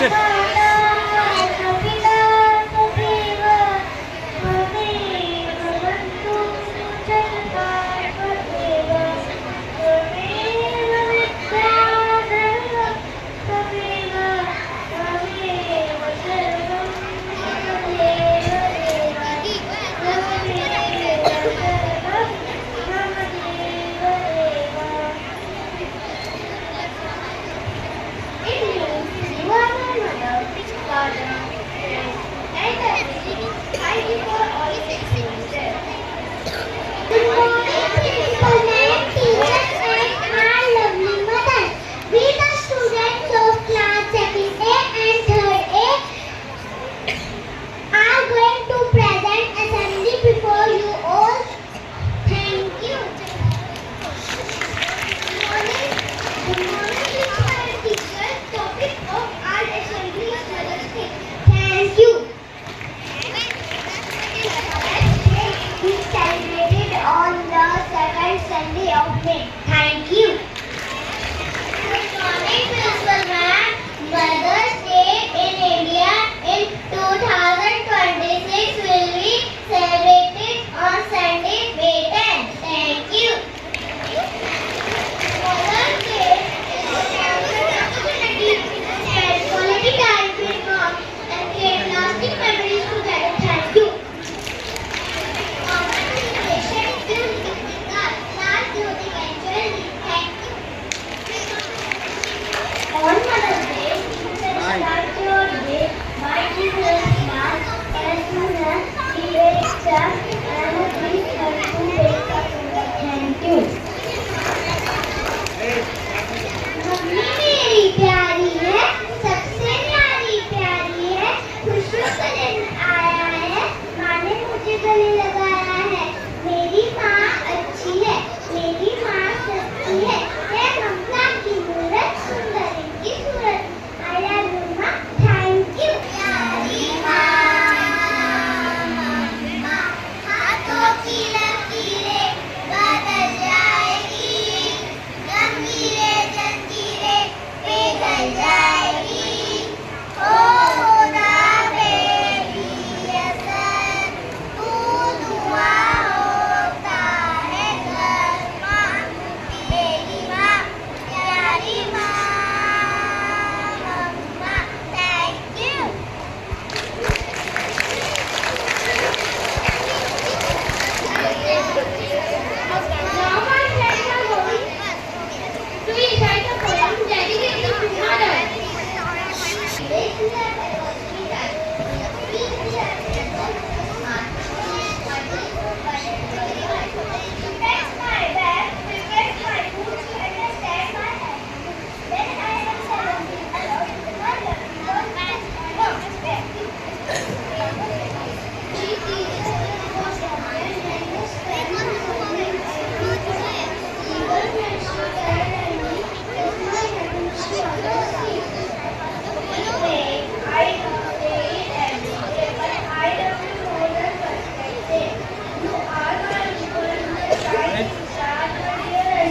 Shit.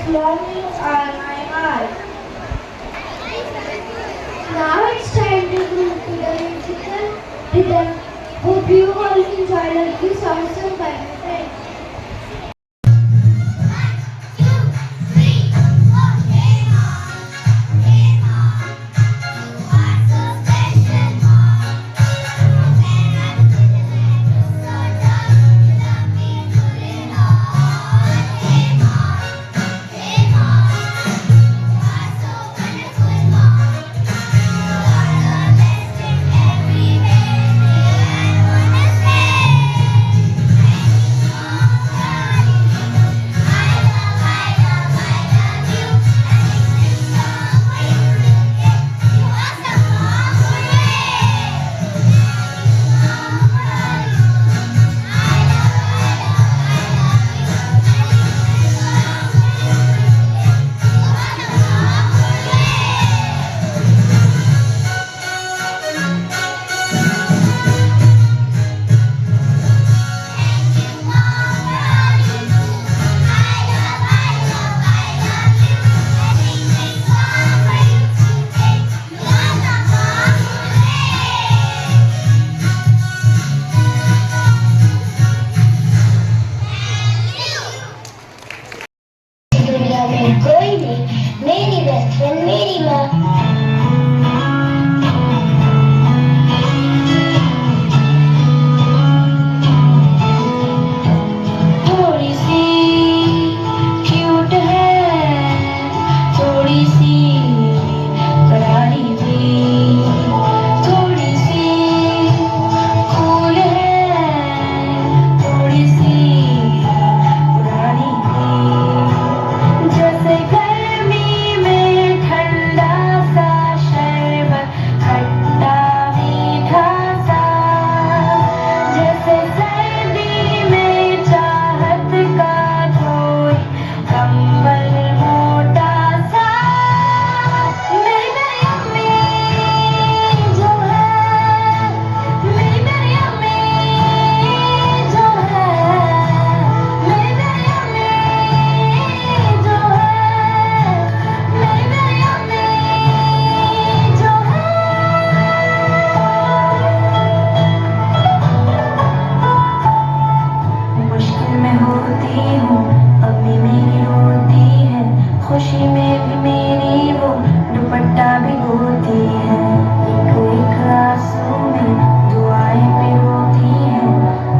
Longing are my heart. Now it's time to move to the musical rhythm. Hope you all enjoy the few songs by my friends. में होती हूँ, अम्मी मेरी रोती है, खुशी में भी मेरी वो दुपट्टा भिगोती है। एक एक आंसू में दुआएं पिरोती हैं,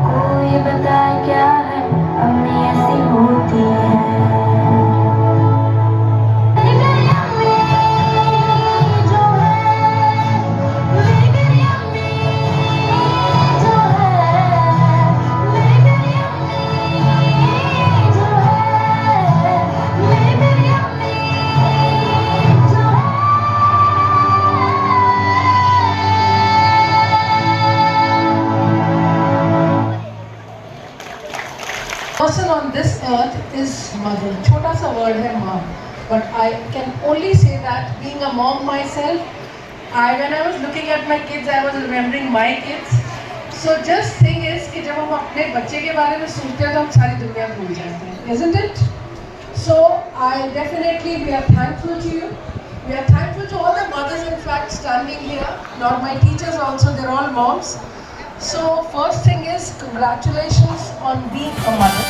कोई बताए क्या है अम्मी ऐसी होती है। Person on this earth is mother. छोटा सा word है mom. But I can only say that being a mom myself, when I was looking at my kids, I was remembering my kids. So just thing is कि जब हम अपने बच्चे के बारे में सोचते हैं तो हम सारी दुनिया भूल जाते हैं, isn't it? So we are thankful to you. We are thankful to all the mothers, in fact, standing here. Not my teachers also, they're all moms. So first thing is congratulations on being a mother.